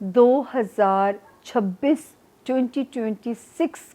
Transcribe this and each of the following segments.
2026 2026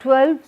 12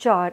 4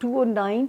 2009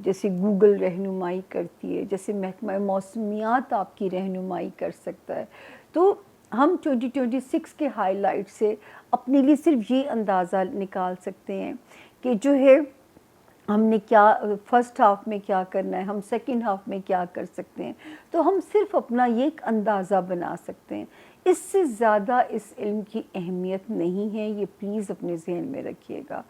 جیسے گوگل رہنمائی کرتی ہے، جیسے محکمہ موسمیات آپ کی رہنمائی کر سکتا ہے. تو ہم 2026 کے ہائی لائٹ سے اپنے لیے صرف یہ اندازہ نکال سکتے ہیں کہ جو ہے ہم نے کیا فرسٹ ہاف میں کیا کرنا ہے، ہم سیکنڈ ہاف میں کیا کر سکتے ہیں. تو ہم صرف اپنا یہ ایک اندازہ بنا سکتے ہیں. اس سے زیادہ اس علم کی اہمیت نہیں ہے، یہ پلیز اپنے ذہن میں رکھیے گا.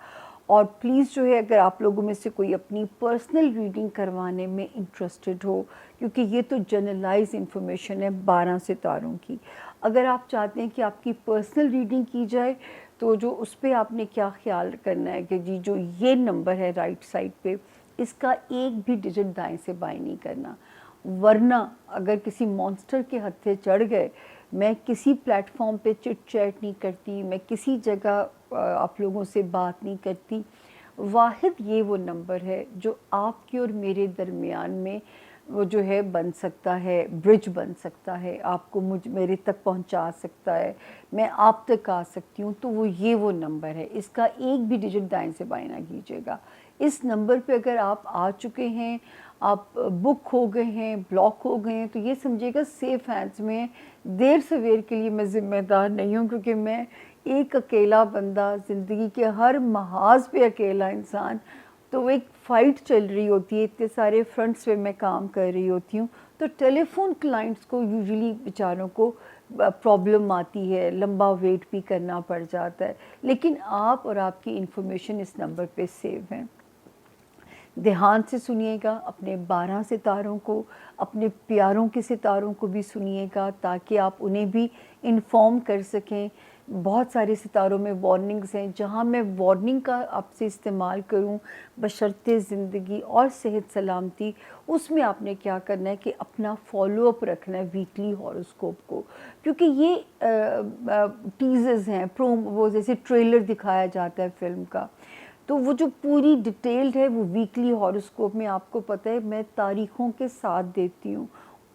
اور پلیز جو ہے اگر آپ لوگوں میں سے کوئی اپنی پرسنل ریڈنگ کروانے میں انٹرسٹڈ ہو، کیونکہ یہ تو جنرلائز انفارمیشن ہے 12 ستاروں کی، اگر آپ چاہتے ہیں کہ آپ کی پرسنل ریڈنگ کی جائے تو جو اس پہ آپ نے کیا خیال کرنا ہے کہ جی جو یہ نمبر ہے رائٹ سائڈ پہ، اس کا ایک بھی ڈیجٹ دائیں سے بائیں نہیں کرنا. ورنہ اگر کسی مونسٹر کے ہتھے چڑھ گئے، میں کسی پلیٹ فارم پہ چٹ چیٹ نہیں کرتی، میں کسی جگہ آپ لوگوں سے بات نہیں کرتی. واحد یہ وہ نمبر ہے جو آپ کے اور میرے درمیان میں وہ جو ہے بن سکتا ہے، برج بن سکتا ہے، آپ کو میرے تک پہنچا سکتا ہے، میں آپ تک آ سکتی ہوں. تو وہ نمبر ہے، اس کا ایک بھی ڈیجٹ دائیں سے بائیں نہ کیجیے گا. اس نمبر پہ اگر آپ آ چکے ہیں، آپ بک ہو گئے ہیں، بلاک ہو گئے ہیں، تو یہ سمجھیے گا سیف ہینڈز میں ہیں. دیر سویر کے لیے میں ذمہ دار نہیں ہوں، کیونکہ میں ایک اکیلا بندہ، زندگی کے ہر محاذ پہ اکیلا انسان. تو ایک فائٹ چل رہی ہوتی ہے، اتنے سارے فرنٹس پہ میں کام کر رہی ہوتی ہوں. تو ٹیلی فون کلائنٹس کو یوزلی بیچاروں کو پرابلم آتی ہے، لمبا ویٹ بھی کرنا پڑ جاتا ہے. لیکن آپ اور آپ کی انفارمیشن اس نمبر پہ سیو ہیں. دھیان سے سنیے گا، اپنے 12 ستاروں کو، اپنے پیاروں کے ستاروں کو بھی سنیے گا تاکہ آپ انہیں بھی انفارم کر سکیں. بہت سارے ستاروں میں وارننگز ہیں، جہاں میں وارننگ کا آپ سے استعمال کروں بشرط زندگی اور صحت سلامتی، اس میں آپ نے کیا کرنا ہے کہ اپنا فالو اپ رکھنا ہے ویکلی ہاروسکوپ کو. کیونکہ یہ ٹیزرز ہیں، وہ جیسے ٹریلر دکھایا جاتا ہے فلم کا، تو وہ جو پوری ڈیٹیلڈ ہے وہ ویکلی ہاروسکوپ میں آپ کو پتہ ہے میں تاریخوں کے ساتھ دیتی ہوں،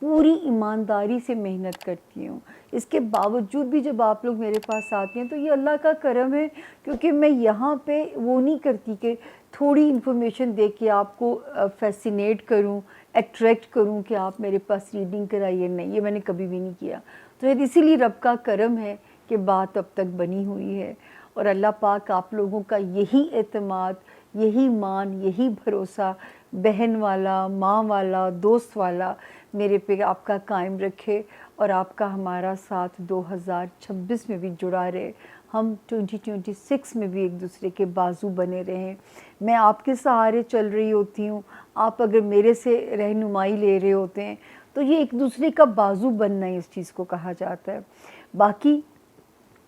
پوری ایمانداری سے محنت کرتی ہوں. اس کے باوجود بھی جب آپ لوگ میرے پاس آتے ہیں تو یہ اللہ کا کرم ہے، کیونکہ میں یہاں پہ وہ نہیں کرتی کہ تھوڑی انفارمیشن دے کے آپ کو فیسینیٹ کروں، اٹریکٹ کروں کہ آپ میرے پاس ریڈنگ کرائیے. نہیں، یہ میں نے کبھی بھی نہیں کیا. تو اسی لیے رب کا کرم ہے کہ بات اب تک بنی ہوئی ہے. اور اللہ پاک آپ لوگوں کا یہی اعتماد، یہی مان، یہی بھروسہ بہن والا، ماں والا، دوست والا میرے پہ آپ کا قائم رکھے، اور آپ کا ہمارا ساتھ 2026 میں بھی جڑا رہے، ہم 2026 میں بھی ایک دوسرے کے بازو بنے رہیں. میں آپ کے سہارے چل رہی ہوتی ہوں، آپ اگر میرے سے رہنمائی لے رہے ہوتے ہیں تو یہ ایک دوسرے کا بازو بننا ہے، اس چیز کو کہا جاتا ہے. باقی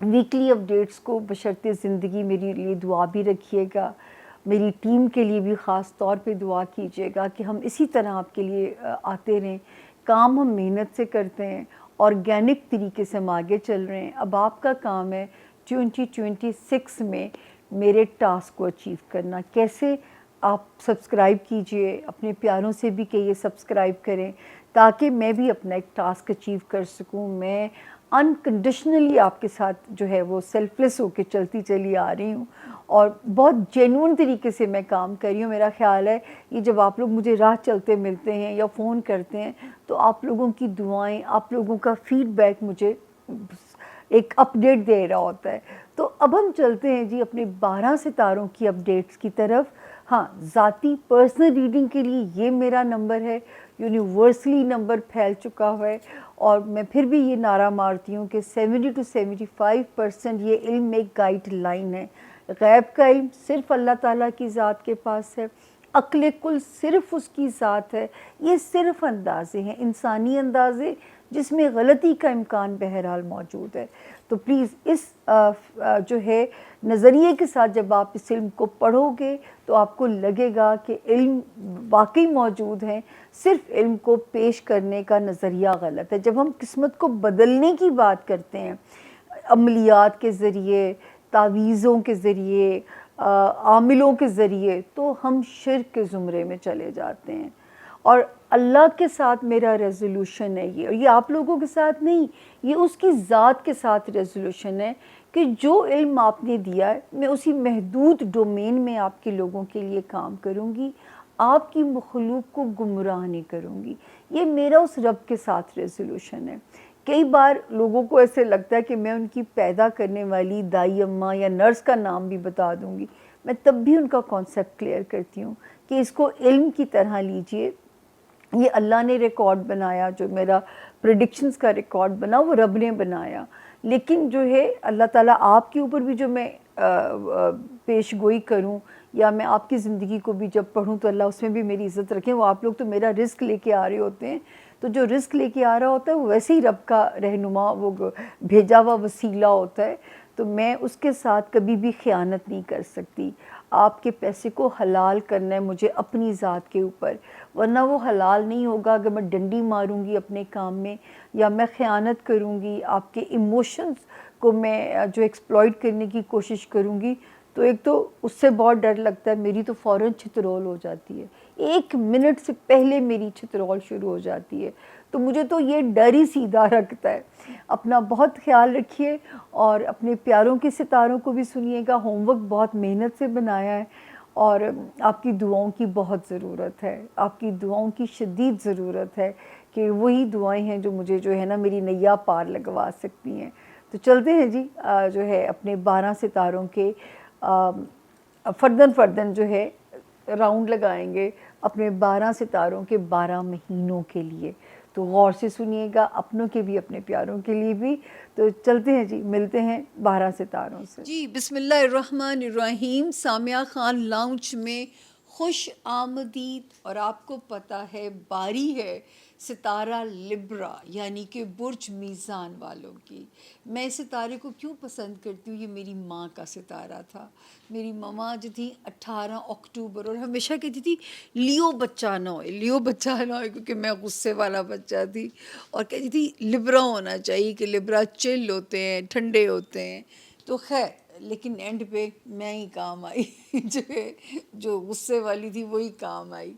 ویکلی اپڈیٹس کو بشرط زندگی میری لیے دعا بھی رکھیے گا، میری ٹیم کے لیے بھی خاص طور پہ دعا کیجیے گا کہ ہم اسی طرح آپ کے لیے آتے رہیں. کام ہم محنت سے کرتے ہیں، آرگینک طریقے سے ہم آگے چل رہے ہیں. اب آپ کا کام ہے 2026 میں میرے ٹاسک کو اچیو کرنا. کیسے؟ آپ سبسکرائب کیجئے، اپنے پیاروں سے بھی کہیے سبسکرائب کریں تاکہ میں بھی اپنا ایک ٹاسک اچیو کر سکوں. میں انکنڈیشنلی آپ کے ساتھ جو ہے وہ سیلف لیس ہو کے چلتی چلی آ رہی ہوں، اور بہت جینون طریقے سے میں کام کر رہی ہوں. میرا خیال ہے یہ جب آپ لوگ مجھے راہ چلتے ملتے ہیں یا فون کرتے ہیں تو آپ لوگوں کی دعائیں، آپ لوگوں کا فیڈ بیک مجھے ایک اپڈیٹ دے رہا ہوتا ہے. تو اب ہم چلتے ہیں جی اپنے 12 ستاروں کی اپڈیٹس کی طرف. ہاں، ذاتی پرسنل ریڈنگ کے لیے یہ میرا نمبر ہے، یونیورسلی نمبر پھیل چکا ہوا ہے. اور میں پھر بھی یہ نعرہ مارتی ہوں کہ 70 to 75% یہ علم ایک گائیڈ لائن ہے. غیب کا علم صرف اللہ تعالیٰ کی ذات کے پاس ہے، عقل کل صرف اس کی ذات ہے. یہ صرف اندازے ہیں، انسانی اندازے جس میں غلطی کا امکان بہرحال موجود ہے. تو پلیز اس جو ہے نظریے کے ساتھ جب آپ اس علم کو پڑھو گے تو آپ کو لگے گا کہ علم واقعی موجود ہے، صرف علم کو پیش کرنے کا نظریہ غلط ہے. جب ہم قسمت کو بدلنے کی بات کرتے ہیں عملیات کے ذریعے، تعویذوں کے ذریعے، عاملوں کے ذریعے، تو ہم شرک کے زمرے میں چلے جاتے ہیں. اور اللہ کے ساتھ میرا ریزولوشن ہے یہ، اور یہ آپ لوگوں کے ساتھ نہیں، یہ اس کی ذات کے ساتھ ریزولوشن ہے کہ جو علم آپ نے دیا ہے میں اسی محدود ڈومین میں آپ کے لوگوں کے لیے کام کروں گی. آپ کی مخلوق کو گمراہ نہیں کروں گی. یہ میرا اس رب کے ساتھ ریزولوشن ہے. کئی بار لوگوں کو ایسے لگتا ہے کہ میں ان کی پیدا کرنے والی دائی اماں یا نرس کا نام بھی بتا دوں گی. میں تب بھی ان کا کانسیپٹ کلیئر کرتی ہوں کہ اس کو علم کی طرح لیجئے. یہ اللہ نے ریکارڈ بنایا، جو میرا پریڈکشنز کا ریکارڈ بنا وہ رب نے بنایا. لیکن جو ہے اللہ تعالیٰ آپ کے اوپر بھی جو میں پیش گوئی کروں یا میں آپ کی زندگی کو بھی جب پڑھوں تو اللہ اس میں بھی میری عزت رکھیں. وہ آپ لوگ تو میرا رزق لے کے آ رہے ہوتے ہیں، تو جو رزق لے کے آ رہا ہوتا ہے وہ ویسے ہی رب کا رہنما، وہ بھیجا ہوا وسیلہ ہوتا ہے. تو میں اس کے ساتھ کبھی بھی خیانت نہیں کر سکتی. آپ کے پیسے کو حلال کرنا ہے مجھے اپنی ذات کے اوپر، ورنہ وہ حلال نہیں ہوگا اگر میں ڈنڈی ماروں گی اپنے کام میں یا میں خیانت کروں گی، آپ کے ایموشنز کو میں جو ایکسپلائٹ کرنے کی کوشش کروں گی. تو ایک تو اس سے بہت ڈر لگتا ہے، میری تو فوراً چھترول ہو جاتی ہے، 1 منٹ سے پہلے میری چھترول شروع ہو جاتی ہے. تو مجھے تو یہ ڈر ہی سیدھا رکھتا ہے. اپنا بہت خیال رکھیے اور اپنے پیاروں کے ستاروں کو بھی سنیے گا. ہوم ورک بہت محنت سے بنایا ہے اور آپ کی دعاؤں کی بہت ضرورت ہے، آپ کی دعاؤں کی شدید ضرورت ہے کہ وہی دعائیں ہیں جو مجھے جو ہے نا میری نیا پار لگوا سکتی ہیں. تو چلتے ہیں جی جو ہے اپنے 12 ستاروں کے فردن جو ہے راؤنڈ لگائیں گے اپنے 12 ستاروں کے 12 مہینوں کے لیے. تو غور سے سنیے گا، اپنوں کے بھی اپنے پیاروں کے لیے بھی. تو چلتے ہیں جی، ملتے ہیں 12 ستاروں سے. جی بسم اللہ الرحمن الرحیم. سامیہ خان لاؤنج میں خوش آمدید. اور آپ کو پتہ ہے باری ہے ستارہ لبرا یعنی کہ برج میزان والوں کی. میں اس ستارے کو کیوں پسند کرتی ہوں؟ یہ میری ماں کا ستارہ تھا. میری ماما جو تھی 18 اکتوبر، اور ہمیشہ کہتی تھی لیو بچہ نہ ہوئے، لیو بچہ نہ ہوئے، کیونکہ میں غصے والا بچہ تھی. اور کہتی تھی لبرا ہونا چاہیے کہ لبرا چل ہوتے ہیں، ٹھنڈے ہوتے ہیں. تو خیر لیکن اینڈ پہ میں ہی کام آئی جو ہے، جو غصے والی تھی وہی کام آئی.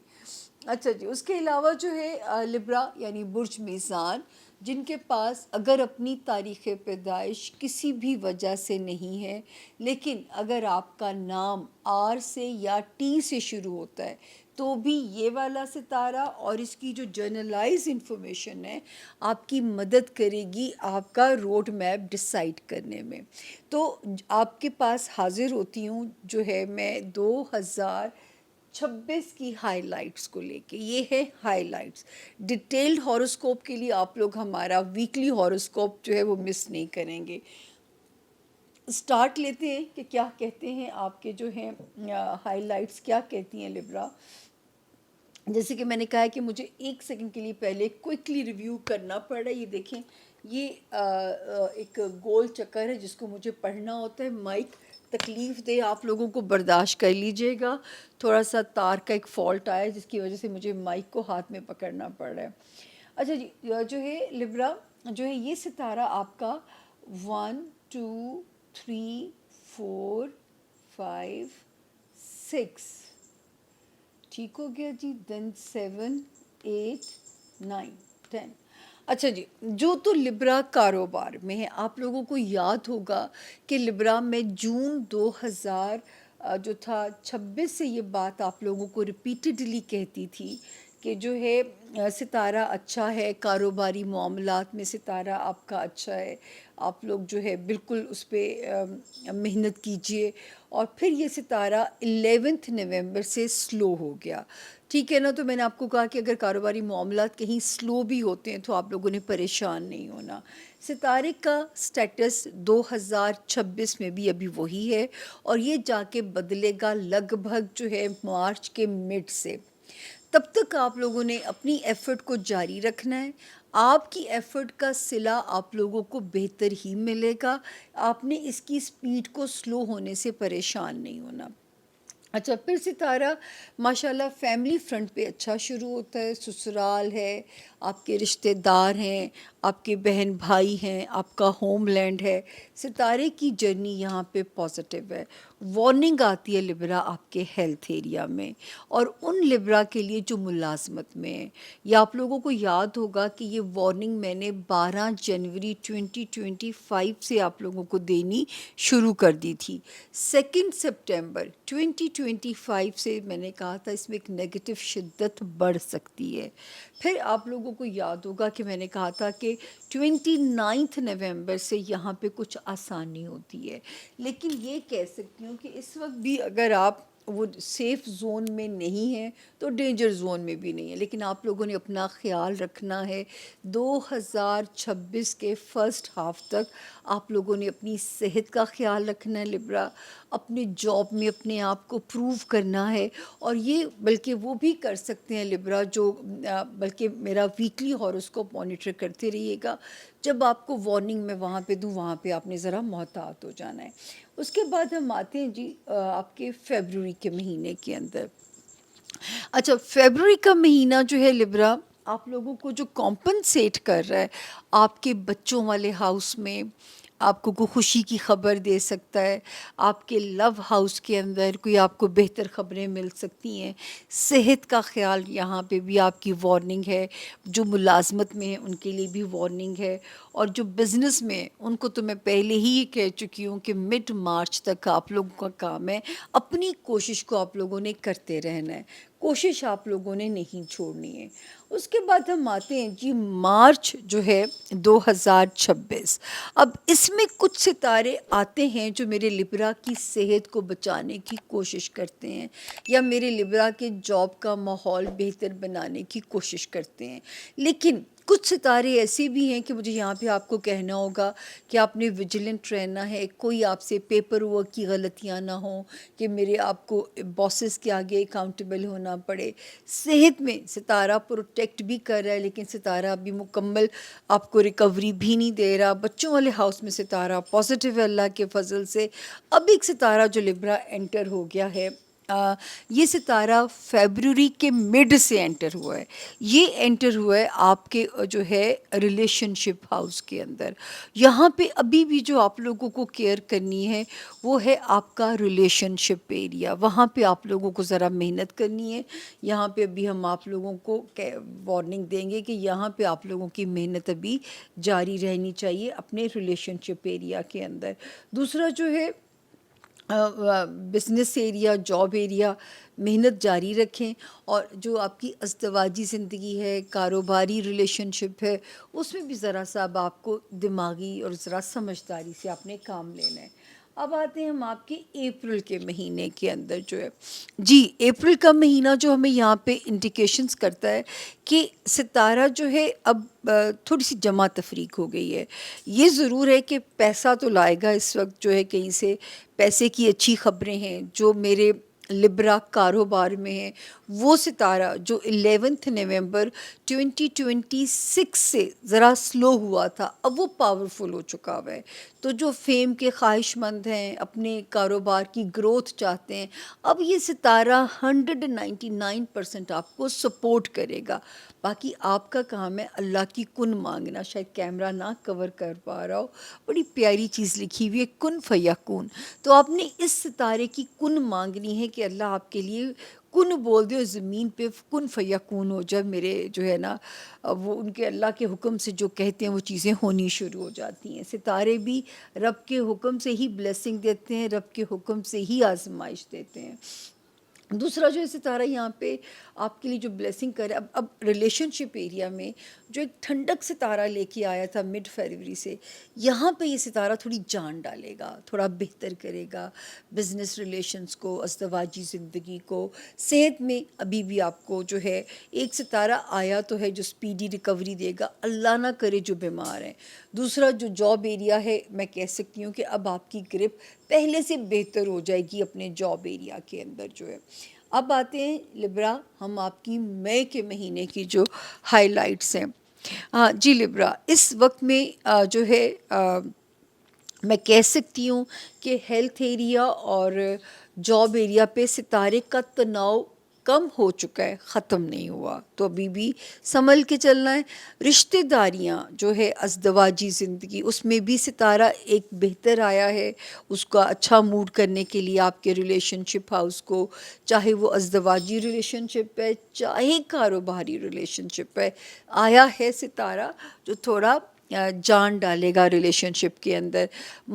اچھا جی، اس کے علاوہ جو ہے لبرا یعنی برج میزان، جن کے پاس اگر اپنی تاریخ پیدائش کسی بھی وجہ سے نہیں ہے، لیکن اگر آپ کا نام آر سے یا ٹی سے شروع ہوتا ہے تو بھی یہ والا ستارہ اور اس کی جو جرنلائز انفارمیشن ہے آپ کی مدد کرے گی آپ کا روڈ میپ ڈیسائیڈ کرنے میں. تو آپ کے پاس حاضر ہوتی ہوں جو ہے میں 2026 کی ہائی لائٹس کو لے کے. یہ ہے ہائی لائٹس. ڈیٹیلڈ ہاروسکوپ کے لیے آپ لوگ ہمارا ویکلی ہاروسکوپ جو ہے وہ مس نہیں کریں گے. سٹارٹ لیتے ہیں کہ کیا کہتے ہیں آپ کے جو ہیں ہائی لائٹس کیا کہتی ہیں لبرا. جیسے کہ میں نے کہا ہے کہ مجھے 1 سیکنڈ کے لیے پہلے کوئکلی ریویو کرنا پڑ رہا ہے. یہ دیکھیں، یہ ایک گول چکر ہے جس کو مجھے پڑھنا ہوتا ہے. مائک تکلیف دے، آپ لوگوں کو برداشت کر لیجئے گا. تھوڑا سا تار کا ایک فالٹ آیا جس کی وجہ سے مجھے مائک کو ہاتھ میں پکڑنا پڑ رہا ہے. اچھا جی، جو ہے لبرا جو ہے یہ ستارہ آپ کا 1 2 3 4 5 6 ٹھیک ہو گیا جی. دین 7 8 9 10. اچھا جی، جو تو لبرا کاروبار میں ہے، آپ لوگوں کو یاد ہوگا کہ لبرا میں جون 2000 جو تھا 26 سے یہ بات آپ لوگوں کو ریپیٹڈلی کہتی تھی کہ جو ہے ستارہ اچھا ہے، کاروباری معاملات میں ستارہ آپ کا اچھا ہے، آپ لوگ جو ہے بالکل اس پہ محنت کیجئے. اور پھر یہ ستارہ 11 نومبر سے سلو ہو گیا. ٹھیک ہے نا. تو میں نے آپ کو کہا کہ اگر کاروباری معاملات کہیں سلو بھی ہوتے ہیں تو آپ لوگوں نے پریشان نہیں ہونا. ستارے کا سٹیٹس 2026 میں بھی ابھی وہی ہے اور یہ جا کے بدلے گا لگ بھگ جو ہے مارچ کے مڈ سے. تب تک آپ لوگوں نے اپنی ایفرٹ کو جاری رکھنا ہے. آپ کی ایفرٹ کا صلہ آپ لوگوں کو بہتر ہی ملے گا. آپ نے اس کی سپیڈ کو سلو ہونے سے پریشان نہیں ہونا. اچھا، پھر ستارہ ماشاءاللہ فیملی فرنٹ پہ اچھا شروع ہوتا ہے. سسرال ہے، آپ کے رشتہ دار ہیں، آپ کے بہن بھائی ہیں، آپ کا ہوم لینڈ ہے. ستارے کی جرنی یہاں پہ پازیٹیو ہے. وارننگ آتی ہے لبرا آپ کے ہیلتھ ایریا میں، اور ان لبرا کے لیے جو ملازمت میں ہیں. یا آپ لوگوں کو یاد ہوگا کہ یہ وارننگ میں نے 12 جنوری 2025 سے آپ لوگوں کو دینی شروع کر دی تھی. 2 سپٹمبر 2025 سے میں نے کہا تھا اس میں ایک نیگیٹو شدت بڑھ سکتی ہے. پھر آپ لوگوں کو یاد ہوگا کہ میں نے کہا تھا کہ 29 نومبر سے یہاں پہ کچھ آسانی ہوتی ہے. لیکن یہ کہہ سکتی ہوں کہ اس وقت بھی اگر آپ وہ سیف زون میں نہیں ہیں تو ڈینجر زون میں بھی نہیں ہے. لیکن آپ لوگوں نے اپنا خیال رکھنا ہے. 2026 کے فرسٹ ہاف تک آپ لوگوں نے اپنی صحت کا خیال رکھنا ہے لبرا. اپنے جاب میں اپنے آپ کو پروو کرنا ہے. اور یہ بلکہ وہ بھی کر سکتے ہیں لبرا جو بلکہ میرا ویکلی ہاروسکوپ مانیٹر کرتے رہیے گا. جب آپ کو وارننگ میں وہاں پہ دوں وہاں پہ آپ نے ذرا محتاط ہو جانا ہے. اس کے بعد ہم آتے ہیں جی آپ کے فیبروری کے مہینے کے اندر. اچھا، فیبروری کا مہینہ جو ہے لبرا آپ لوگوں کو جو کمپنسیٹ کر رہا ہے آپ کے بچوں والے ہاؤس میں، آپ کو کوئی خوشی کی خبر دے سکتا ہے. آپ کے لو ہاؤس کے اندر کوئی آپ کو بہتر خبریں مل سکتی ہیں. صحت کا خیال یہاں پہ بھی آپ کی وارننگ ہے. جو ملازمت میں ہیں ان کے لیے بھی وارننگ ہے. اور جو بزنس میں ان کو تو میں پہلے ہی کہہ چکی ہوں کہ مڈ مارچ تک آپ لوگوں کا کام ہے اپنی کوشش کو آپ لوگوں نے کرتے رہنا ہے. کوشش آپ لوگوں نے نہیں چھوڑنی ہے. اس کے بعد ہم آتے ہیں جی مارچ جو ہے 2026. اب اس میں کچھ ستارے آتے ہیں جو میرے لبرا کی صحت کو بچانے کی کوشش کرتے ہیں، یا میرے لبرا کے جاب کا ماحول بہتر بنانے کی کوشش کرتے ہیں. لیکن کچھ ستارے ایسے بھی ہیں کہ مجھے یہاں پہ آپ کو کہنا ہوگا کہ آپ نے ویجیلنٹ رہنا ہے. کوئی آپ سے پیپر ورک کی غلطیاں نہ ہوں کہ میرے آپ کو باسز کے آگے اکاؤنٹیبل ہونا پڑے. صحت میں ستارہ پروٹیکٹ بھی کر رہا ہے لیکن ستارہ ابھی مکمل آپ کو ریکوری بھی نہیں دے رہا. بچوں والے ہاؤس میں ستارہ پازیٹیو ہے اللہ کے فضل سے. اب ایک ستارہ جو لبرا انٹر ہو گیا ہے، یہ ستارہ فیبروری کے مڈ سے انٹر ہوا ہے. یہ انٹر ہوا ہے آپ کے جو ہے ریلیشن شپ ہاؤس کے اندر. یہاں پہ ابھی بھی جو آپ لوگوں کو کیئر کرنی ہے وہ ہے آپ کا ریلیشن شپ ایریا. وہاں پہ آپ لوگوں کو ذرا محنت کرنی ہے. یہاں پہ ابھی ہم آپ لوگوں کو وارننگ دیں گے کہ یہاں پہ آپ لوگوں کی محنت ابھی جاری رہنی چاہیے اپنے ریلیشن شپ ایریا کے اندر. دوسرا جو ہے بزنس ایریا، جاب ایریا، محنت جاری رکھیں. اور جو آپ کی ازدواجی زندگی ہے، کاروباری ریلیشن شپ ہے، اس میں بھی ذرا سا اب آپ کو دماغی اور ذرا سمجھداری سے اپنے کام لینا ہے. اب آتے ہیں ہم آپ کے اپریل کے مہینے کے اندر جو ہے جی اپریل کا مہینہ جو ہمیں یہاں پہ انڈیکیشنز کرتا ہے کہ ستارہ جو ہے اب تھوڑی سی جمع تفریق ہو گئی ہے. یہ ضرور ہے کہ پیسہ تو لائے گا اس وقت جو ہے کہیں سے پیسے کی اچھی خبریں ہیں. جو میرے لبرا کاروبار میں ہیں وہ ستارہ جو 11 نومبر 2026 سے ذرا سلو ہوا تھا اب وہ پاورفل ہو چکا ہوا ہے. تو جو فیم کے خواہش مند ہیں، اپنے کاروبار کی گروتھ چاہتے ہیں، اب یہ ستارہ 199% آپ کو سپورٹ کرے گا. باقی آپ کا کام ہے اللہ کی کن مانگنا. شاید کیمرہ نہ کور کر پا رہا ہو، بڑی پیاری چیز لکھی ہوئی ہے کن فیکون. تو آپ نے اس ستارے کی کن مانگنی ہے کہ اللہ آپ کے لیے کن بول دے اور زمین پہ کن فیکون ہو جائے. میرے جو ہے نا وہ ان کے اللہ کے حکم سے جو کہتے ہیں وہ چیزیں ہونی شروع ہو جاتی ہیں. ستارے بھی رب کے حکم سے ہی بلیسنگ دیتے ہیں، رب کے حکم سے ہی آزمائش دیتے ہیں. دوسرا جو ہے ستارہ یہاں پہ آپ کے لیے جو بلیسنگ کرے اب ریلیشن شپ ایریا میں جو ایک ٹھنڈک ستارہ لے کے آیا تھا مڈ فروری سے، یہاں پہ یہ ستارہ تھوڑی جان ڈالے گا، تھوڑا بہتر کرے گا بزنس ریلیشنز کو، ازدواجی زندگی کو. صحت میں ابھی بھی آپ کو جو ہے ایک ستارہ آیا تو ہے جو سپیڈی ریکوری دے گا، اللہ نہ کرے جو بیمار ہیں. دوسرا جو جاب ایریا ہے میں کہہ سکتی ہوں کہ اب آپ کی گرپ پہلے سے بہتر ہو جائے گی اپنے جاب ایریا کے اندر جو ہے. اب آتے ہیں لبرا ہم آپ کی مئی کے مہینے کی جو ہائی لائٹس ہیں. جی لبرا اس وقت میں جو ہے میں کہہ سکتی ہوں کہ ہیلتھ ایریا اور جاب ایریا پہ ستارے کا تناؤ کم ہو چکا ہے، ختم نہیں ہوا، تو ابھی بھی سنبھل کے چلنا ہے۔ رشتہ داریاں جو ہے ازدواجی زندگی، اس میں بھی ستارہ ایک بہتر آیا ہے، اس کا اچھا موڈ کرنے کے لیے آپ کے ریلیشن شپ ہاؤس کو، چاہے وہ ازدواجی ریلیشن شپ ہے چاہے کاروباری ریلیشن شپ ہے، آیا ہے ستارہ جو تھوڑا جان ڈالے گا ریلیشن شپ کے اندر۔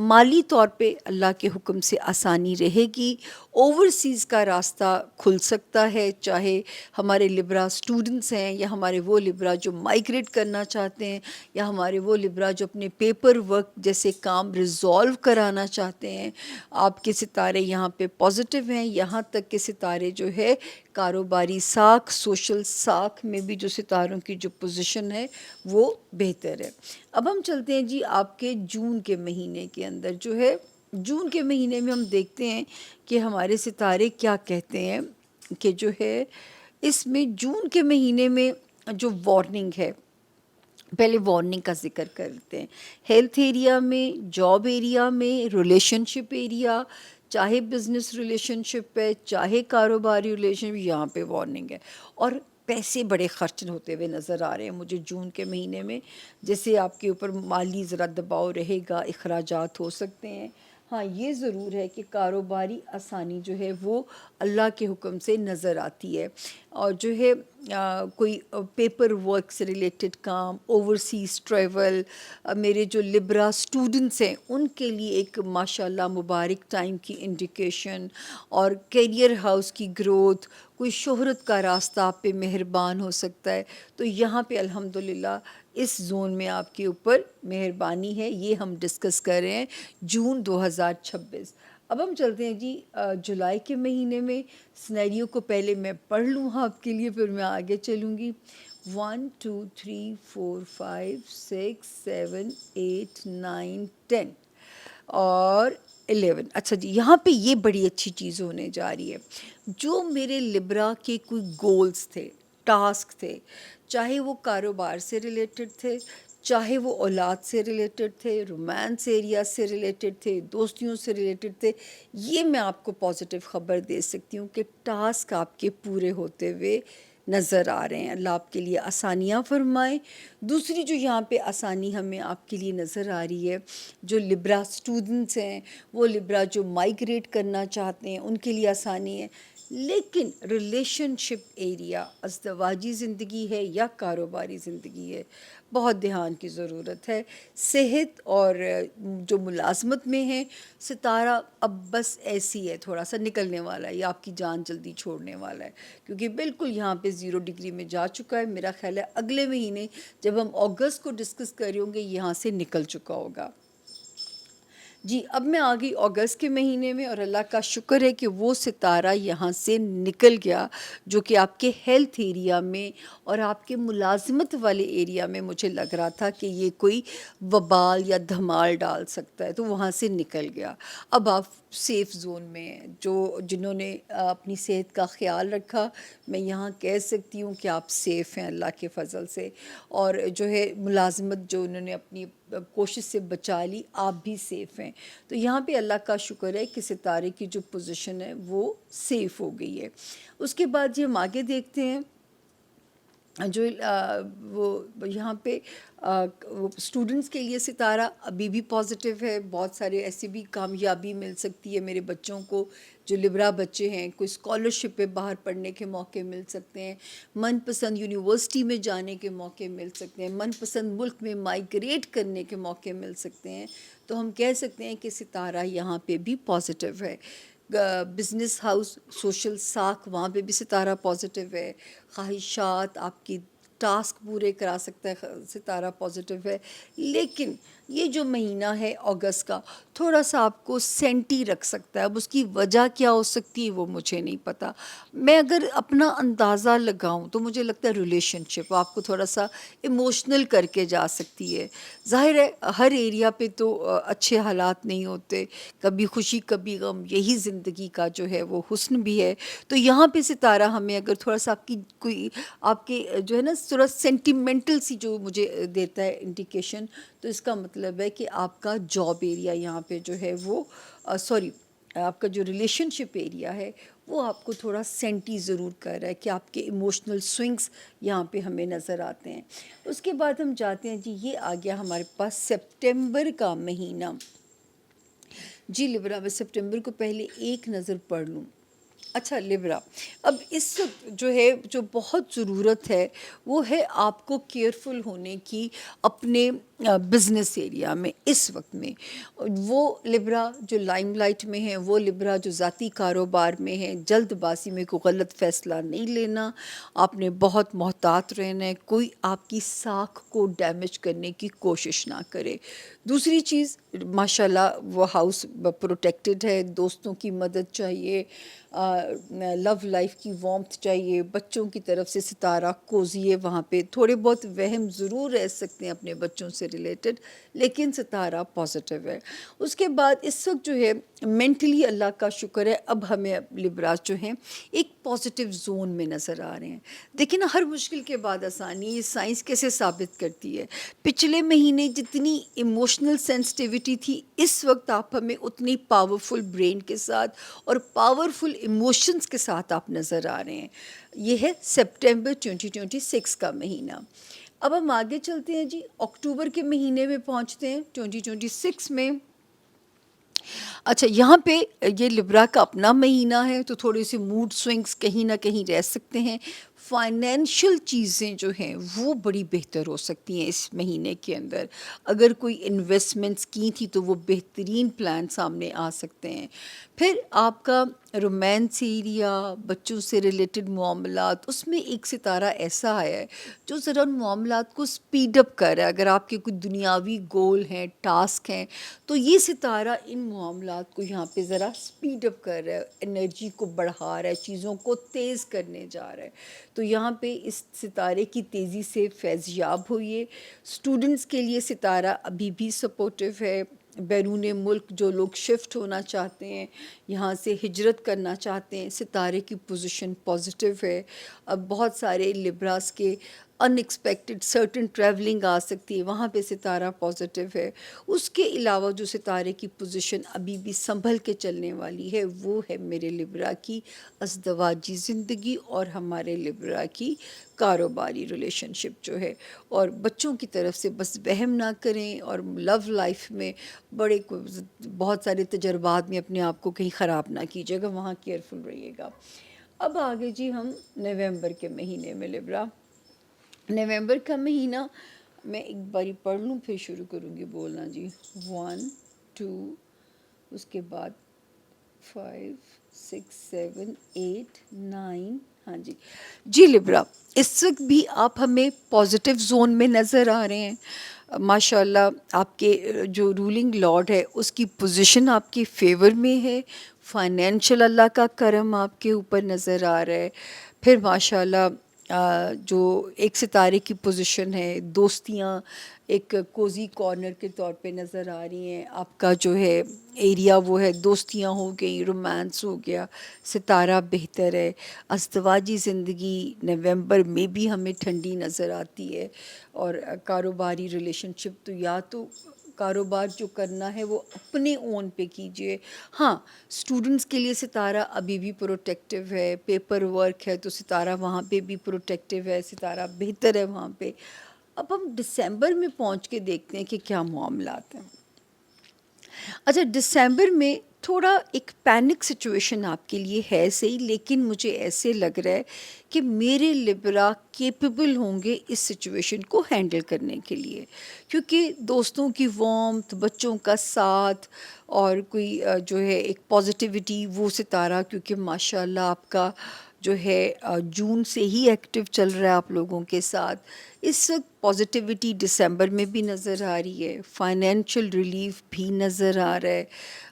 مالی طور پہ اللہ کے حکم سے آسانی رہے گی، اوورسیز کا راستہ کھل سکتا ہے، چاہے ہمارے لبرا اسٹوڈنٹس ہیں یا ہمارے وہ لبرا جو مائگریٹ کرنا چاہتے ہیں، یا ہمارے وہ لبرا جو اپنے پیپر ورک جیسے کام ریزالو کرانا چاہتے ہیں۔ آپ کے ستارے یہاں پہ پازیٹیو ہیں، یہاں تک کہ ستارے جو ہے کاروباری ساکھ، سوشل ساکھ میں بھی جو ستاروں کی جو پوزیشن ہے وہ بہتر ہے۔ اب ہم چلتے ہیں جی آپ کے جون کے مہینے کے اندر جو ہے، جون کے مہینے میں ہم دیکھتے ہیں کہ ہمارے ستارے کیا کہتے ہیں کہ جو ہے اس میں جون کے مہینے میں جو وارننگ ہے، پہلے وارننگ کا ذکر کرتے ہیں۔ ہیلتھ ایریا میں، جاب ایریا میں، ریلیشن شپ ایریا، چاہے بزنس ریلیشن شپ ہے چاہے کاروباری ریلیشن شپ، یہاں پہ وارننگ ہے۔ اور پیسے بڑے خرچ ہوتے ہوئے نظر آ رہے ہیں مجھے جون کے مہینے میں، جیسے آپ کے اوپر مالی ذرا دباؤ رہے گا، اخراجات ہو سکتے ہیں۔ ہاں یہ ضرور ہے کہ کاروباری آسانی جو ہے وہ اللہ کے حکم سے نظر آتی ہے، اور جو ہے کوئی پیپر ورک سے ریلیٹڈ کام، اوورسیز ٹریول، میرے جو لبرا اسٹوڈنٹس ہیں ان کے لیے ایک ماشاءاللہ مبارک ٹائم کی انڈیکیشن، اور کیریئر ہاؤس کی گروتھ، کوئی شہرت کا راستہ آپ پہ مہربان ہو سکتا ہے۔ تو یہاں پہ الحمدللہ اس زون میں آپ کے اوپر مہربانی ہے، یہ ہم ڈسکس کر رہے ہیں جون 2026۔ اب ہم چلتے ہیں جی جولائی کے مہینے میں۔ سنیریو کو پہلے میں پڑھ لوں آپ کے لیے، پھر میں آگے چلوں گی۔ 1 2 3 4 5 6 7 8 9 10 اور 11۔ اچھا جی، یہاں پہ یہ بڑی اچھی چیز ہونے جا رہی ہے۔ جو میرے لبرا کے کوئی گولز تھے، ٹاسک تھے، چاہے وہ کاروبار سے ریلیٹڈ تھے، چاہے وہ اولاد سے ریلیٹڈ تھے، رومانس ایریا سے ریلیٹڈ تھے، دوستیوں سے ریلیٹڈ تھے، یہ میں آپ کو پازیٹیو خبر دے سکتی ہوں کہ ٹاسک آپ کے پورے ہوتے ہوئے نظر آ رہے ہیں۔ اللہ آپ کے لیے آسانیاں فرمائے۔ دوسری جو یہاں پہ آسانی ہمیں آپ کے لیے نظر آ رہی ہے، جو لبرا اسٹوڈنٹس ہیں، وہ لبرا جو مائگریٹ کرنا چاہتے ہیں ان کے لیے آسانی ہے، لیکن ریلیشن شپ ایریا، ازدواجی زندگی ہے یا کاروباری زندگی ہے، بہت دھیان کی ضرورت ہے۔ صحت اور جو ملازمت میں ہے، ستارہ اب بس ایسی ہے، تھوڑا سا نکلنے والا ہے، یہ آپ کی جان جلدی چھوڑنے والا ہے، کیونکہ بالکل یہاں پہ 0 ڈگری میں جا چکا ہے۔ میرا خیال ہے اگلے مہینے جب ہم اگست کو ڈسکس کر رہے ہوں گے یہاں سے نکل چکا ہوگا۔ جی اب میں آ گئی اگست کے مہینے میں، اور اللہ کا شکر ہے کہ وہ ستارہ یہاں سے نکل گیا جو کہ آپ کے ہیلتھ ایریا میں اور آپ کے ملازمت والے ایریا میں مجھے لگ رہا تھا کہ یہ کوئی وبال یا دھمال ڈال سکتا ہے، تو وہاں سے نکل گیا۔ اب آپ سیف زون میں ہیں۔ جنہوں نے اپنی صحت کا خیال رکھا، میں یہاں کہہ سکتی ہوں کہ آپ سیف ہیں اللہ کے فضل سے، اور جو ہے ملازمت جو انہوں نے اپنی کوشش سے بچا لی، آپ بھی سیف ہیں۔ تو یہاں پہ اللہ کا شکر ہے کہ ستارے کی جو پوزیشن ہے وہ سیف ہو گئی ہے۔ اس کے بعد یہ ہم آگے دیکھتے ہیں، جو وہ یہاں پہ وہ اسٹوڈنٹس کے لیے ستارہ ابھی بھی پازیٹیو ہے۔ بہت سارے ایسی بھی کامیابی مل سکتی ہے میرے بچوں کو، جو لبرا بچے ہیں، کوئی اسکالرشپ پہ باہر پڑھنے کے موقع مل سکتے ہیں، من پسند یونیورسٹی میں جانے کے موقع مل سکتے ہیں، من پسند ملک میں مائگریٹ کرنے کے موقع مل سکتے ہیں۔ تو ہم کہہ سکتے ہیں کہ ستارہ یہاں پہ بھی پازیٹیو ہے۔ بزنس ہاؤس، سوشل ساکھ، وہاں پہ بھی ستارہ پازیٹیو ہے۔ خواہشات، آپ کی ٹاسک پورے کرا سکتا ہے، ستارہ پازیٹیو ہے۔ لیکن یہ جو مہینہ ہے اگست کا، تھوڑا سا آپ کو سینٹی رکھ سکتا ہے۔ اب اس کی وجہ کیا ہو سکتی ہے وہ مجھے نہیں پتا۔ میں اگر اپنا اندازہ لگاؤں تو مجھے لگتا ہے ریلیشن شپ آپ کو تھوڑا سا ایموشنل کر کے جا سکتی ہے۔ ظاہر ہے ہر ایریا پہ تو اچھے حالات نہیں ہوتے، کبھی خوشی کبھی غم، یہی زندگی کا جو ہے وہ حسن بھی ہے۔ تو یہاں پہ ستارہ ہمیں اگر تھوڑا سا آپ کی کوئی آپ کے جو ہے نا تھوڑا سینٹیمنٹل سی جو مجھے دیتا ہے انڈیکیشن، تو اس کا مطلب ہے کہ آپ کا جاب ایریا یہاں پہ جو ہے وہ آپ کا جو ریلیشن شپ ایریا ہے وہ آپ کو تھوڑا سینٹی ضرور کر رہا ہے کہ آپ کے ایموشنل سوئنگس یہاں پہ ہمیں نظر آتے ہیں. اس کے بعد ہم جاتے ہیں جی، یہ آ گیا ہمارے پاس سپٹمبر کا مہینہ. جی لبرا، میں سپٹمبر کو پہلے ایک نظر پڑھ لوں. اچھا لبرا، اب اس وقت جو ہے جو بہت ضرورت ہے وہ ہے آپ کو کیئرفل ہونے کی اپنے بزنس ایریا میں اس وقت میں. وہ لبرا جو لائم لائٹ میں ہیں، وہ لبرا جو ذاتی کاروبار میں ہیں، جلد بازی میں کوئی غلط فیصلہ نہیں لینا. آپ نے بہت محتاط رہنا ہے، کوئی آپ کی ساکھ کو ڈیمیج کرنے کی کوشش نہ کرے. دوسری چیز، ماشاءاللہ وہ ہاؤس پروٹیکٹڈ ہے، دوستوں کی مدد چاہیے، لو لائف کی وارمتھ چاہیے، بچوں کی طرف سے ستارہ کوزی ہے وہاں پہ. تھوڑے بہت وہم ضرور رہ سکتے ہیں اپنے بچوں سے ریلیٹڈ، لیکن ستارہ پازیٹیو ہے. اس کے بعد اس وقت جو ہے مینٹلی اللہ کا شکر ہے، اب ہمیں لبراس جو ہیں ایک پازیٹیو زون میں نظر آ رہے ہیں. دیکھیں نا، ہر مشکل کے بعد آسانی، یہ سائنس کیسے ثابت کرتی ہے. پچھلے مہینے جتنی ایموشنل سینسٹیوٹی تھی، اس وقت آپ ہمیں اتنی پاورفل برین کے ساتھ اور پاورفل ایموشنز کے ساتھ آپ نظر آ رہے ہیں. یہ ہے سپٹمبر 2026 کا مہینہ. اب ہم آگے چلتے ہیں جی، اکتوبر کے مہینے میں پہنچتے ہیں 2026 میں. اچھا، یہاں پہ یہ لبرا کا اپنا مہینہ ہے تو تھوڑے سے موڈ سوئنگس کہیں نہ کہیں رہ سکتے ہیں. فائنینشل چیزیں جو ہیں وہ بڑی بہتر ہو سکتی ہیں اس مہینے کے اندر. اگر کوئی انویسٹمنٹس کی تھی تو وہ بہترین پلان سامنے آ سکتے ہیں. پھر آپ کا رومانس ایریا، بچوں سے ریلیٹڈ معاملات، اس میں ایک ستارہ ایسا آیا ہے جو ذرا ان معاملات کو سپیڈ اپ کر رہا ہے. اگر آپ کے کوئی دنیاوی گول ہیں، ٹاسک ہیں، تو یہ ستارہ ان معاملات کو یہاں پہ ذرا سپیڈ اپ کر رہا ہے، انرجی کو بڑھا رہا ہے، چیزوں کو تیز کرنے جا رہا ہے. تو یہاں پہ اس ستارے کی تیزی سے فیض یاب ہوئیے. اسٹوڈنٹس کے لیے ستارہ ابھی بھی سپورٹیو ہے. بیرون ملک جو لوگ شفٹ ہونا چاہتے ہیں، یہاں سے ہجرت کرنا چاہتے ہیں، ستارے کی پوزیشن پازیٹیو ہے. اب بہت سارے لبراس کے ان ایکسپیکٹڈ سرٹن ٹریولنگ آ سکتی ہے، وہاں پہ ستارہ پازیٹیو ہے. اس کے علاوہ جو ستارے کی پوزیشن ابھی بھی سنبھل کے چلنے والی ہے وہ ہے میرے لبرا کی ازدواجی زندگی اور ہمارے لبرا کی کاروباری ریلیشن شپ جو ہے. اور بچوں کی طرف سے بس وہم نہ کریں، اور لو لائف میں بہت سارے تجربات میں اپنے آپ کو کہیں خراب نہ کیجیے گا، وہاں کیئرفل رہیے گا. اب آگے جی ہم نومبر کے مہینے میں لبرا. نومبر کا مہینہ میں ایک باری پڑھ لوں پھر شروع کروں گی بولنا جی. 1 2، اس کے بعد 5 6 7 8 9. ہاں جی. جی لبرا، اس وقت بھی آپ ہمیں پازیٹیو زون میں نظر آ رہے ہیں. ماشاء اللہ آپ کے جو رولنگ لارڈ ہے اس کی پوزیشن آپ کے فیور میں ہے. فائنینشیل اللہ کا کرم آپ کے اوپر نظر آ رہا ہے. پھر ماشاء اللہ جو ایک ستارے کی پوزیشن ہے، دوستیاں ایک کوزی کارنر کے طور پہ نظر آ رہی ہیں. آپ کا جو ہے ایریا وہ ہے دوستیاں ہو گئی، رومانس ہو گیا، ستارہ بہتر ہے. ازدواجی زندگی نومبر میں بھی ہمیں ٹھنڈی نظر آتی ہے. اور کاروباری ریلیشن شپ تو یا تو کاروبار جو کرنا ہے وہ اپنے اون پہ کیجئے. ہاں، اسٹوڈنٹس کے لیے ستارہ ابھی بھی پروٹیکٹیو ہے، پیپر ورک ہے تو ستارہ وہاں پہ بھی پروٹیکٹیو ہے، ستارہ بہتر ہے وہاں پہ. اب ہم دسمبر میں پہنچ کے دیکھتے ہیں کہ کیا معاملات ہیں. اچھا، دسمبر میں تھوڑا ایک پینک سچویشن آپ کے لیے ہے صحیح، لیکن مجھے ایسے لگ رہا ہے کہ میرے لبرا کیپیبل ہوں گے اس سچویشن کو ہینڈل کرنے کے لیے، کیونکہ دوستوں کی وارمتھ، بچوں کا ساتھ، اور کوئی جو ہے ایک پازیٹیوٹی، وہ ستارہ کیونکہ ماشاء اللہ آپ کا جو ہے جون سے ہی ایکٹیو چل رہا ہے آپ لوگوں کے ساتھ. اس وقت پازیٹیوٹی دسمبر میں بھی نظر آ رہی ہے. فائنینشیل ریلیف بھی نظر آ رہا ہے.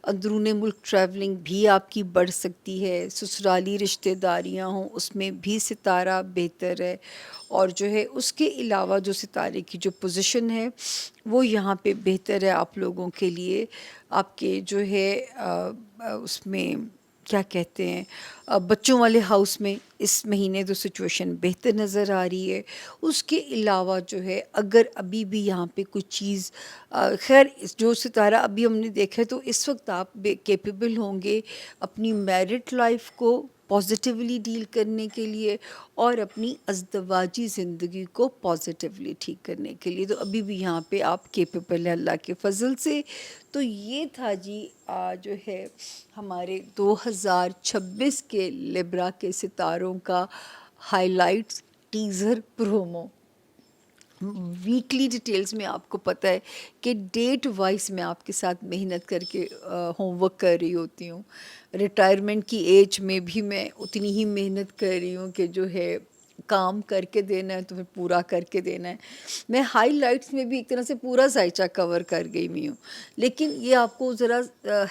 اندرون ملک ٹریولنگ بھی آپ کی بڑھ سکتی ہے. سسرالی رشتہ داریاں ہوں اس میں بھی ستارہ بہتر ہے. اور جو ہے اس کے علاوہ جو ستارے کی جو پوزیشن ہے وہ یہاں پہ بہتر ہے آپ لوگوں کے لیے. آپ کے جو ہے اس میں کیا کہتے ہیں بچوں والے ہاؤس میں اس مہینے تو سچویشن بہتر نظر آ رہی ہے. اس کے علاوہ جو ہے اگر ابھی بھی یہاں پہ کچھ چیز خیر جو ستارہ ابھی ہم نے دیکھا ہے تو اس وقت آپ کیپیبل ہوں گے اپنی میرٹ لائف کو پازیٹیولی ڈیل کرنے کے لیے اور اپنی ازدواجی زندگی کو پازیٹیولی ٹھیک کرنے کے لیے. تو ابھی بھی یہاں پہ آپ کیپیبل ہیں اللہ کے فضل سے. تو یہ تھا جی جو ہے ہمارے 2026 کے لبرا کے ستاروں کا high lights teaser promo. Weekly details میں آپ کو پتہ ہے کہ ڈیٹ وائز میں آپ کے ساتھ محنت کر کے ہوم ورک کر رہی ہوتی ہوں. ریٹائرمنٹ کی ایج میں بھی میں اتنی ہی محنت کر رہی ہوں کہ جو ہے کام کر کے دینا ہے تو پھر پورا کر کے دینا ہے. میں ہائی لائٹس میں بھی ایک طرح سے پورا ذائچہ کور کر گئی ہوئی ہوں لیکن یہ آپ کو ذرا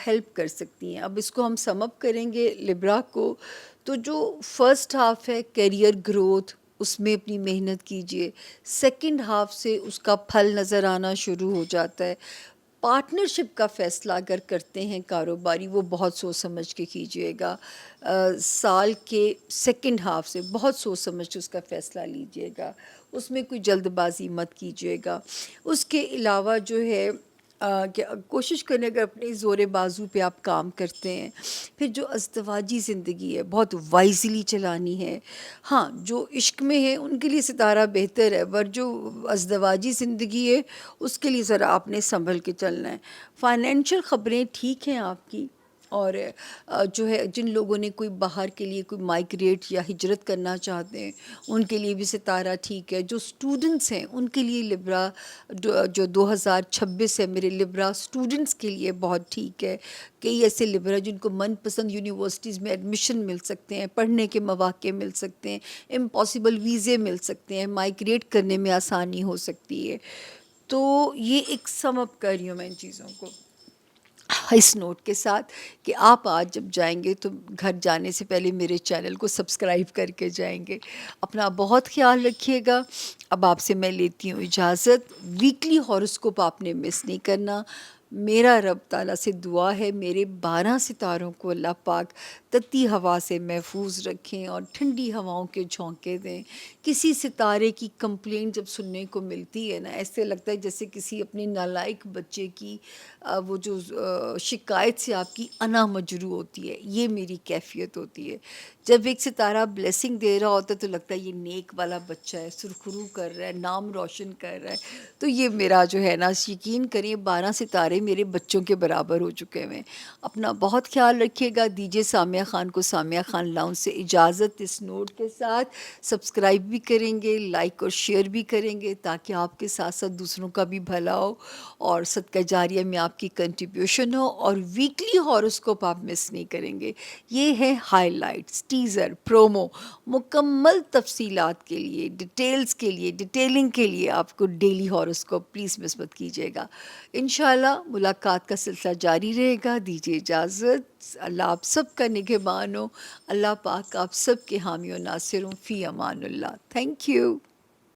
ہیلپ کر سکتی ہیں. اب اس کو ہم سم اپ کریں گے لبرا کو. تو جو فرسٹ ہاف ہے کیریئر گروتھ اس میں اپنی محنت کیجئے. سیکنڈ ہاف سے اس کا پھل نظر آنا شروع ہو جاتا ہے. پارٹنرشپ کا فیصلہ اگر کرتے ہیں کاروباری وہ بہت سوچ سمجھ کے کیجیے گا. سال کے سیکنڈ ہاف سے بہت سوچ سمجھ کے اس کا فیصلہ لیجیے گا. اس میں کوئی جلد بازی مت کیجیے گا. اس کے علاوہ جو ہے کہ کوشش کریں اگر اپنے زور بازو پہ آپ کام کرتے ہیں پھر جو ازدواجی زندگی ہے بہت وائزلی چلانی ہے. ہاں جو عشق میں ہے ان کے لیے ستارہ بہتر ہے پر جو ازدواجی زندگی ہے اس کے لیے ذرا آپ نے سنبھل کے چلنا ہے. فائنینشیل خبریں ٹھیک ہیں آپ کی اور جو ہے جن لوگوں نے کوئی باہر کے لیے کوئی مائگریٹ یا ہجرت کرنا چاہتے ہیں ان کے لیے بھی ستارہ ٹھیک ہے. جو اسٹوڈنٹس ہیں ان کے لیے لبرا جو 2026 ہے میرے لبرا اسٹوڈنٹس کے لیے بہت ٹھیک ہے. کئی ایسے لبرا جن کو من پسند یونیورسٹیز میں ایڈمیشن مل سکتے ہیں, پڑھنے کے مواقع مل سکتے ہیں, امپاسبل ویزے مل سکتے ہیں, مائگریٹ کرنے میں آسانی ہو سکتی ہے. تو یہ ایک سم اپ کر رہی ہوں میں ان چیزوں کو اس نوٹ کے ساتھ کہ آپ آج جب جائیں گے تو گھر جانے سے پہلے میرے چینل کو سبسکرائب کر کے جائیں گے. اپنا بہت خیال رکھیے گا. اب آپ سے میں لیتی ہوں اجازت. ویکلی ہاروسکوپ آپ نے مس نہیں کرنا. میرا رب تعالیٰ سے دعا ہے میرے 12 ستاروں کو اللہ پاک تتی ہوا سے محفوظ رکھیں اور ٹھنڈی ہواؤں کے جھونکے دیں. کسی ستارے کی کمپلینٹ جب سننے کو ملتی ہے نا ایسے لگتا ہے جیسے کسی اپنے نالائق بچے کی وہ جو شکایت سے آپ کی انا مجروح ہوتی ہے. یہ میری کیفیت ہوتی ہے. جب ایک ستارہ بلیسنگ دے رہا ہوتا ہے تو لگتا ہے یہ نیک والا بچہ ہے, سرخرو کر رہا ہے, نام روشن کر رہا ہے. تو یہ میرا جو ہے نا یقین کریے 12 ستارے میرے بچوں کے برابر ہو چکے ہیں. اپنا بہت خیال رکھیے گا. دیجیے سامیہ خان کو سامیہ خان لاؤنج سے اجازت اس نوٹ کے ساتھ. سبسکرائب بھی کریں گے, لائک اور شیئر بھی کریں گے تاکہ آپ کے ساتھ ساتھ دوسروں کا بھی بھلا ہو اور صدقہ جاریہ میں آپ کی کنٹریبیوشن ہو. اور ویکلی ہاروسکوپ آپ مس نہیں کریں گے. یہ ہے ہائی لائٹس ٹیزر پرومو. مکمل تفصیلات کے لیے ڈیٹیلز کے لیے ڈیٹیلنگ کے لیے آپ کو ڈیلی ہاروسکوپ پلیز مس مت کیجیے گا. انشاءاللہ ملاقات کا سلسلہ جاری رہے گا. دیجیے اجازت. اللہ آپ سب کا نگہبان ہو. اللہ پاک آپ سب کے حامی و ناصر ہوں. فی امان اللہ. Thank you.